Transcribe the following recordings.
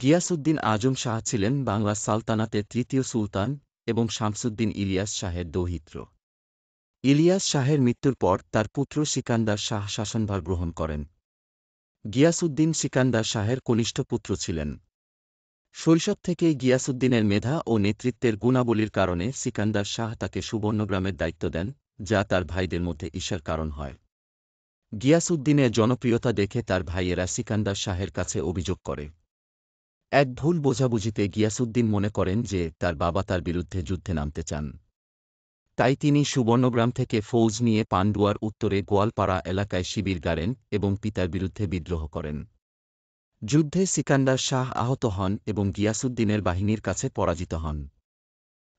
গিয়াসউদ্দিন আজম শাহ ছিলেন বাংলা সালতানাতের তৃতীয় সুলতান এবং শামসুদ্দিন ইলিয়াস শাহের দৌহিত্র। ইলিয়াস শাহের মৃত্যুর পর তার পুত্র সিকান্দার শাহ শাসনভার গ্রহণ করেন। গিয়াসউদ্দিন সিকান্দার শাহের কনিষ্ঠ পুত্র ছিলেন। শৈশব থেকেই গিয়াসউদ্দিনের মেধা ও নেতৃত্বের গুণাবলীর কারণে সিকান্দার শাহ তাকে সুবর্ণগ্রামের দায়িত্ব দেন, যা তার ভাইদের মধ্যে ঈর্ষার কারণ হয়। গিয়াসউদ্দিনের জনপ্রিয়তা দেখে তার ভাইয়েরা সিকান্দার শাহের কাছে অভিযোগ করে। এক ভুল বোঝাবুঝিতে গিয়াসউদ্দিন মনে করেন যে তার বাবা তার বিরুদ্ধে যুদ্ধে নামতে চান। তাই তিনি সুবর্ণগ্রাম থেকে ফৌজ নিয়ে পান্ডুয়ার উত্তরে গোয়ালপাড়া এলাকায় শিবির গাড়েন এবং পিতার বিরুদ্ধে বিদ্রোহ করেন। যুদ্ধে সিকান্দার শাহ আহত হন এবং গিয়াসউদ্দিনের বাহিনীর কাছে পরাজিত হন।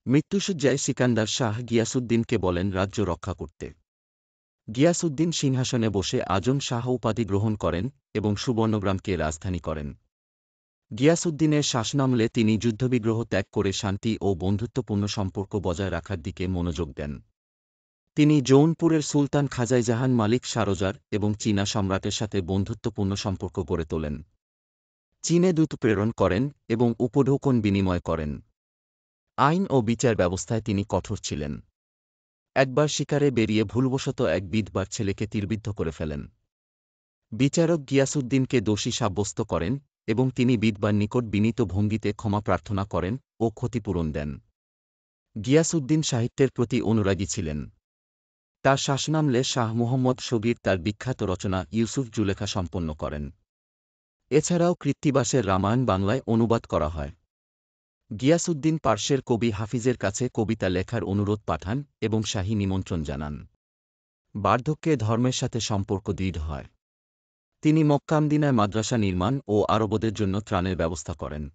মৃত্যুশয্যায় সিকান্দার শাহ গিয়াসউদ্দিনকে বলেন রাজ্য রক্ষা করতে। গিয়াসউদ্দিন সিংহাসনে বসে আজম শাহ উপাধি গ্রহণ করেন এবং সুবর্ণগ্রামকে রাজধানী করেন। গিয়াসউদ্দিনের শাসনামলে তিনি যুদ্ধবিগ্রহ ত্যাগ করে শান্তি ও বন্ধুত্বপূর্ণ সম্পর্ক বজায় রাখার দিকে মনোযোগ দেন। তিনি জৌনপুরের সুলতান খাজাইজাহান মালিক সারোজার এবং চীনা সম্রাটের সাথে বন্ধুত্বপূর্ণ সম্পর্ক গড়ে তোলেন। চীনে দূত প্রেরণ করেন এবং উপঢৌকন বিনিময় করেন। আইন ও বিচার ব্যবস্থায় তিনি কঠোর ছিলেন। একবার শিকারে বেরিয়ে ভুলবশত এক বিধবার ছেলেকে তীরবিদ্ধ করে ফেলেন। বিচারক গিয়াসউদ্দিনকে দোষী সাব্যস্ত করেন এবং তিনি বিধবার নিকট বিনীত ভঙ্গিতে ক্ষমা প্রার্থনা করেন ও ক্ষতিপূরণ দেন। গিয়াসউদ্দিন সাহিত্যের প্রতি অনুরাগী ছিলেন। তার শাসনামলে শাহ মুহম্মদ শবীর তার বিখ্যাত রচনা ইউসুফ জুলেখা সম্পন্ন করেন। এছাড়াও কৃত্তিবাসের রামায়ণ বাংলায় অনুবাদ করা হয়। গিয়াসউদ্দিন পার্শ্বের কবি হাফিজের কাছে কবিতা লেখার অনুরোধ পাঠান এবং শাহী নিমন্ত্রণ জানান। বার্ধক্যে ধর্মের সাথে সম্পর্ক দৃঢ় হয়। তিনি মক্কা-মদিনায় মাদ্রাসা নির্মাণ ও আরবদের জন্য ত্রাণের ব্যবস্থা করেন।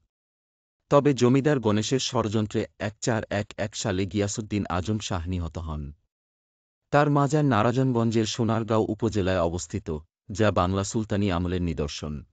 তবে জমিদার গণেশের ষড়যন্ত্রে 1411 সালে গিয়াসউদ্দিন আজম শাহ নিহত হন। তার মাজার নারায়ণগঞ্জের সোনারগাঁও উপজেলায় অবস্থিত, যা বাংলা সুলতানি আমলের নিদর্শন।